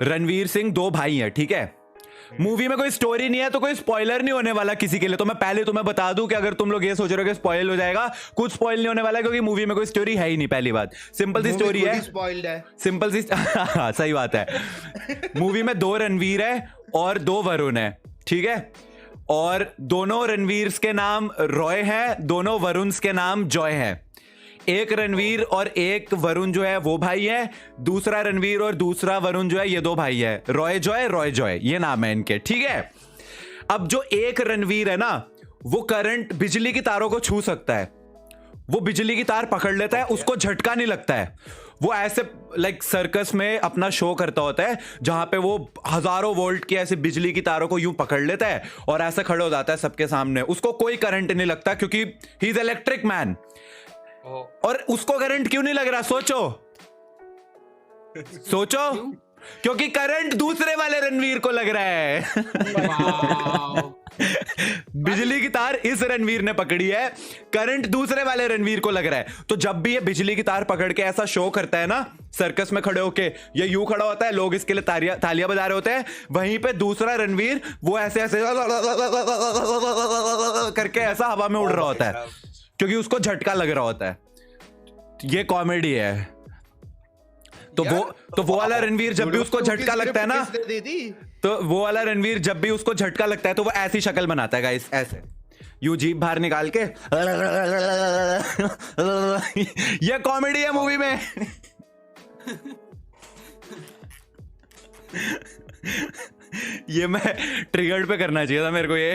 रणवीर सिंह दो भाई हैं, ठीक है। मूवी में कोई स्टोरी नहीं है तो कोई स्पॉइलर नहीं होने वाला किसी के लिए। तो मैं पहले तुम्हें बता दूं कि अगर तुम लोग ये सोच रहे हो कि स्पॉइल हो जाएगा, कुछ स्पॉइल नहीं होने वाला क्योंकि मूवी में कोई स्टोरी है ही नहीं। पहली बात, सिंपल सी स्टोरी है, सिंपल सी सही बात है। मूवी में दो रणवीर है और दो वरुण है, ठीक है। और दोनों रणवीर के नाम रॉय है, दोनों वरुण के नाम जॉय है। एक रणवीर और एक वरुण जो है वो भाई है, दूसरा रणवीर और दूसरा वरुण जो है ये दो भाई है, रॉय जॉय ये नाम है इनके, ठीक है। अब जो एक रणवीर है ना, वो करंट बिजली की तारों को छू सकता है, वो बिजली की तार पकड़ लेता है, उसको झटका नहीं लगता है। वो ऐसे लाइक सर्कस में अपना शो करता होता है जहां पे वो हजारों वोल्ट की ऐसे बिजली की तारों को यूं पकड़ लेता है और ऐसे खड़े हो जाता है सबके सामने। उसको कोई करंट नहीं लगता क्योंकि ही इज इलेक्ट्रिक मैन। और उसको करंट क्यों नहीं लग रहा? सोचो क्योंकि करंट दूसरे वाले रणवीर को लग रहा है। बिजली की तार इस रणवीर ने पकड़ी है, करंट दूसरे वाले रणवीर को लग रहा है। तो जब भी ये बिजली की तार पकड़ के ऐसा शो करता है ना, सर्कस में खड़े होके ये यूं खड़ा होता है, लोग इसके लिए तालियां बजा रहे होते हैं, वहीं पे दूसरा रणवीर वो ऐसे ऐसे करके ऐसा हवा में उड़ रहा होता है क्योंकि उसको झटका लग रहा होता है। ये कॉमेडी है। तो वो वाला रणवीर जब भी उसको झटका लगता है ना, तो वो वाला रणवीर जब भी उसको झटका लगता है तो वो ऐसी शक्ल बनाता है गाइस, ऐसे यूं जीभ बाहर निकाल के। ये कॉमेडी है मूवी में। ये मैं ट्रिगर्ड पे करना चाहिए था मेरे को ये।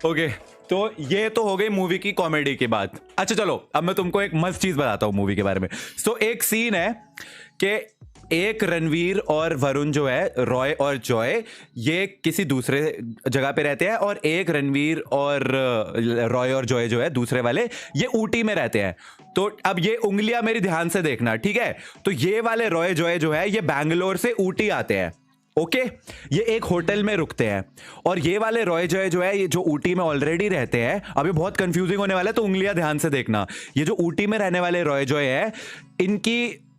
ओके, तो ये तो हो गई मूवी की कॉमेडी की बात। अच्छा चलो, अब मैं तुमको एक मस्त चीज बताता हूं मूवी के बारे में। तो एक सीन है कि एक रणवीर और वरुण जो है, रॉय और जॉय, ये किसी दूसरे जगह पे रहते हैं और एक रणवीर और रॉय और जॉय जो है दूसरे वाले, ये ऊटी में रहते हैं। तो अब ये उंगलियां मेरी ध्यान से देखना, ठीक है। तो ये वाले रॉय जॉय जो है ये बैंगलोर से ऊटी आते हैं, ओके। ये एक होटल में रुकते हैं और ये वाले रॉय जॉय जो है ये जो ऊटी में ऑलरेडी रहते हैं। अभी बहुत कंफ्यूजिंग होने वाला है तो उंगलियां ध्यान से देखना। ये जो ऊटी में रहने वाले रॉय जॉय है,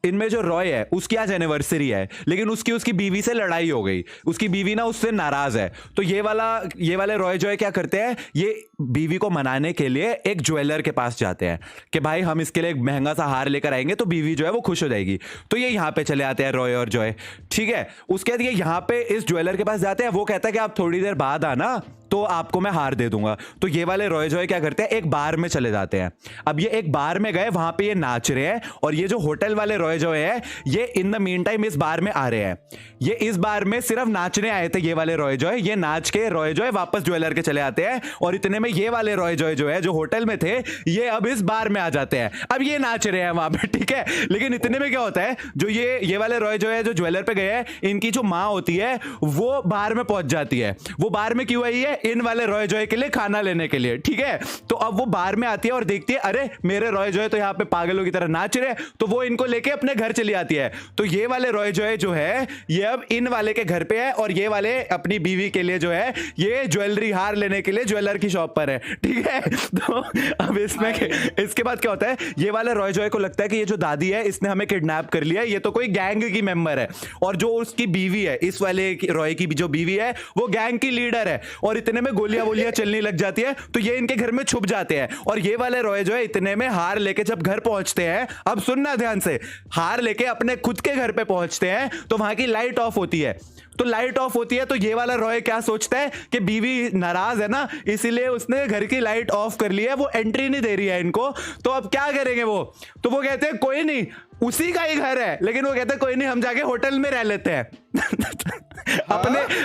इनमें जो रॉय है उसकी आज एनिवर्सरी है, लेकिन उसकी बीवी से लड़ाई हो गई, उसकी बीवी ना उससे नाराज है। तो ये वाले रॉय जॉय क्या करते हैं, ये बीवी को मनाने के लिए एक ज्वेलर के पास जाते हैं कि भाई हम इसके लिए एक महंगा सा हार लेकर आएंगे तो बीवी जो है वो खुश हो जाएगी। तो ये यहाँ पे चले आते हैं रॉय और जॉय, ठीक है। उसके बाद ये यहाँ पे इस ज्वेलर के पास जाते हैं, वो कहता है कि आप थोड़ी देर बाद आना तो आपको मैं हार दे दूंगा। तो ये वाले रॉय जॉय क्या करते हैं, एक बार में चले जाते हैं। अब ये एक बार में गए, वहां पे ये नाच रहे हैं और ये जो होटल वाले रॉय जॉय है ये इन द मीन टाइम इस बार में आ रहे हैं। ये इस बार में सिर्फ नाचने आए थे ये वाले रॉय जॉय। ये नाच के रॉय जॉय वापस ज्वेलर के चले आते हैं और इतने में ये वाले रॉय जॉय जो है जो होटल में थे, ये अब इस बार में आ जाते हैं। अब ये नाच रहे हैं वहां पे, ठीक है। लेकिन इतने में क्या होता है, जो ये वाले रॉय जॉय है जो ज्वेलर पे गए हैं, इनकी जो माँ होती है वो बार में पहुंच जाती है। वो बार में क्यों आई है, इन वाले रॉय जॉय के लिए खाना लेने के लिए, ठीक है। तो अब वो बार में आती है और देखती है अरे मेरे रॉय जॉय तो यहाँ पे पागलों की तरह नाच रहे हैं, तो वो इनको लेके अपने घर चली आती है। तो ये वाले रॉय जॉय जो है ये अब इन वाले के घर पे है और ये वाले अपनी बीवी के लिए जो है ये ज्वेलरी हार लेने के लिए ज्वेलर की शॉप पर है, ठीक है। तो अब इसके बाद क्या होता है, ये वाले रॉय जॉय को लगता है कि ये जो दादी है इसने हमें किडनैप कर लिया, ये तो कोई गैंग की मेंबर है और जो उसकी बीवी है, इस वाले रॉय की जो बीवी है वो गैंग की लीडर है। और इतने में गोलियां चलने लग जाती है तो ये इनके घर में छुप जाते हैं और ये वाले रॉय जो है इतने में हार लेके जब घर पहुंचते हैं, अब सुनना ध्यान से, हार लेके अपने खुद के घर पे पहुंचते हैं तो वहां की लाइट ऑफ होती है। तो लाइट ऑफ होती है तो ये वाला रॉय क्या सोचता है कि बीवी नाराज है ना, इसीलिए उसने घर की लाइट ऑफ कर ली है, वो एंट्री नहीं दे रही है इनको। तो अब क्या करेंगे वो, तो वो कहते हैं कोई नहीं, उसी का ही घर है, लेकिन वो कहते हैं कोई नहीं हम जाके होटल में रह लेते हैं।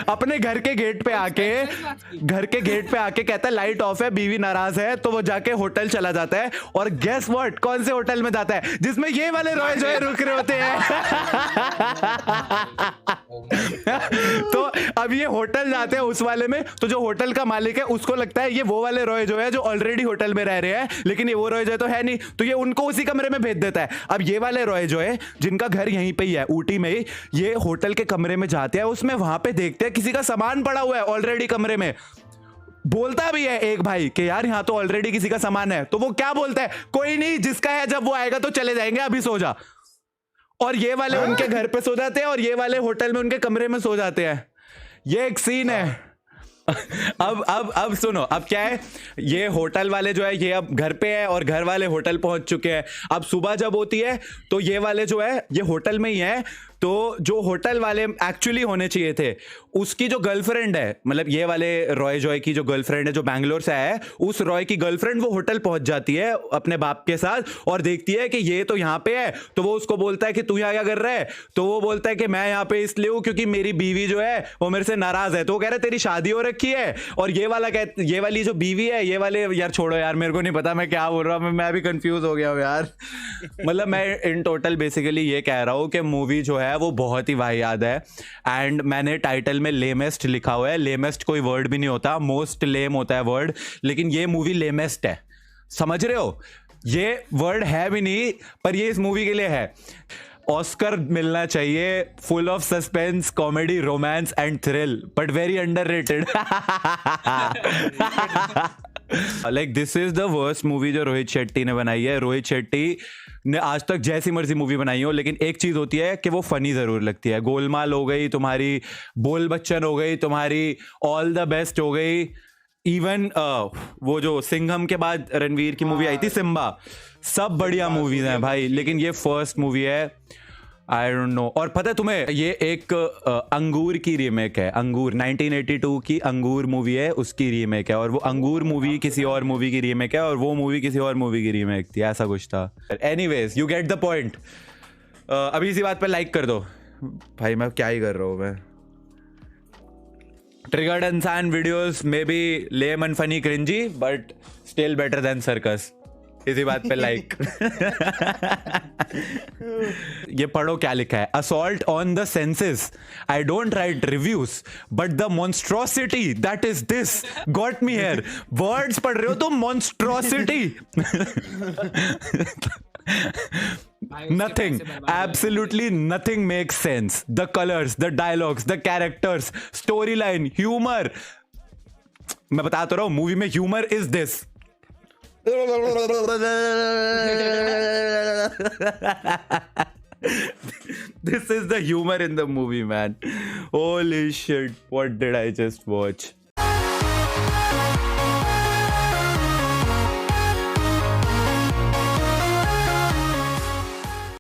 अपने घर के गेट पे आके कहता है लाइट ऑफ है, बीवी नाराज है, तो वो जाके होटल चला जाता है। और गेस व्हाट, कौन से होटल में जाता है, जिसमें ये वाले रॉय जो है रुक रहे होते हैं। तो अब ये होटल जाते हैं उस वाले में, तो जो होटल का मालिक है उसको लगता है ये वो वाले रॉय जो है जो ऑलरेडी होटल में रह रहे हैं, लेकिन ये वो रॉय जो तो है नहीं, तो ये उनको उसी कमरे में भेज देता है। अब ये वाले रॉय जो है जिनका घर यहीं पे ही है ऊटी में ही, ये होटल के कमरे में जाते हैं, उसमें वहां पे देखते हैं किसी का सामान पड़ा हुआ है ऑलरेडी कमरे में। बोलता भी है एक भाई कि यार यहाँ तो ऑलरेडी किसी का सामान है, तो वो क्या बोलता है, कोई नहीं जिसका है जब वो आएगा तो चले जाएंगे, अभी सो जा। और ये वाले उनके घर पे सो जाते हैं और ये वाले होटल में उनके कमरे में सो जाते हैं। ये एक सीन है। अब सुनो, अब क्या है, ये होटल वाले जो है ये अब घर पे है और घर वाले होटल पहुंच चुके हैं। अब सुबह जब होती है तो ये वाले जो है ये होटल में ही है। तो जो होटल वाले एक्चुअली होने चाहिए थे, उसकी जो गर्लफ्रेंड है, मतलब ये वाले रॉय जॉय की जो गर्लफ्रेंड है जो बैंगलोर से आया है, उस रॉय की गर्लफ्रेंड वो होटल पहुंच जाती है अपने बाप के साथ और देखती है कि ये तो यहाँ पे है। तो वो उसको बोलता है कि तू यहाँ क्या कर रहा है? तो वो बोलता है कि मैं यहाँ पे इसलिए हूँ क्योंकि मेरी बीवी जो है वो मेरे से नाराज है। तो वो कह रहा है तेरी शादी हो रखी है। और ये वाला ये वाली जो बीवी है, ये वाले, यार छोड़ो यार, मेरे को नहीं पता मैं क्या बोल रहा हूँ, मैं भी कंफ्यूज हो गया हूँ यार। मतलब मैं इन टोटल बेसिकली ये कह रहा हूँ कि मूवी जो है वो बहुत ही वाहियात है। एंड मैंने टाइटल में लेमेस्ट लिखा हुआ है। लेमेस्ट कोई वर्ड भी नहीं होता, मोस्ट लेम होता है वर्ड, लेकिन ये मूवी लेमेस्ट है। समझ रहे हो? ये वर्ड है भी नहीं, पर ये इस मूवी के लिए है। ऑस्कर मिलना चाहिए। Full of suspense, comedy, romance and thrill, but very underrated. Like this is the worst movie जो रोहित शेट्टी ने बनाई है। रोहित शेट्टी ने आज तक जैसी मर्जी मूवी बनाई हो, लेकिन एक चीज होती है कि वो फनी जरूर लगती है। गोलमाल हो गई तुम्हारी, बोल बच्चन हो गई तुम्हारी, ऑल द बेस्ट हो गई, इवन वो जो सिंघम के बाद रणवीर की मूवी आई थी सिम्बा, सब बढ़िया मूवीज हैं भाई, लेकिन ये फर्स्ट मूवी है। I don't know. और पता है तुम्हें, ये एक अंगूर की रीमेक है। अंगूर 1982 की अंगूर मूवी है, उसकी रीमेक है। और वो अंगूर मूवी किसी और मूवी की रीमेक है और वो मूवी किसी और मूवी की रीमेक थी, ऐसा कुछ था। Anyways, you get the point. अभी इसी बात पे लाइक कर दो भाई। मैं क्या ही कर रहा हूँ मैं। ट्रिगर्ड इंसान videos may be lame and funny cringy, but still better than circus. इसी बात पे लाइक। ये पढ़ो क्या लिखा है। Assault on the senses. I don't write reviews but the monstrosity that is this got me here. Words पढ़ रहे हो तुम, मॉन्स्ट्रोसिटी। Nothing, absolutely nothing makes sense. The colors, the dialogues, the characters, storyline, humor. मैं बता तो रहा हूं, movie में humor is this. This is the humor in the movie, man. Holy shit, what did I just watch?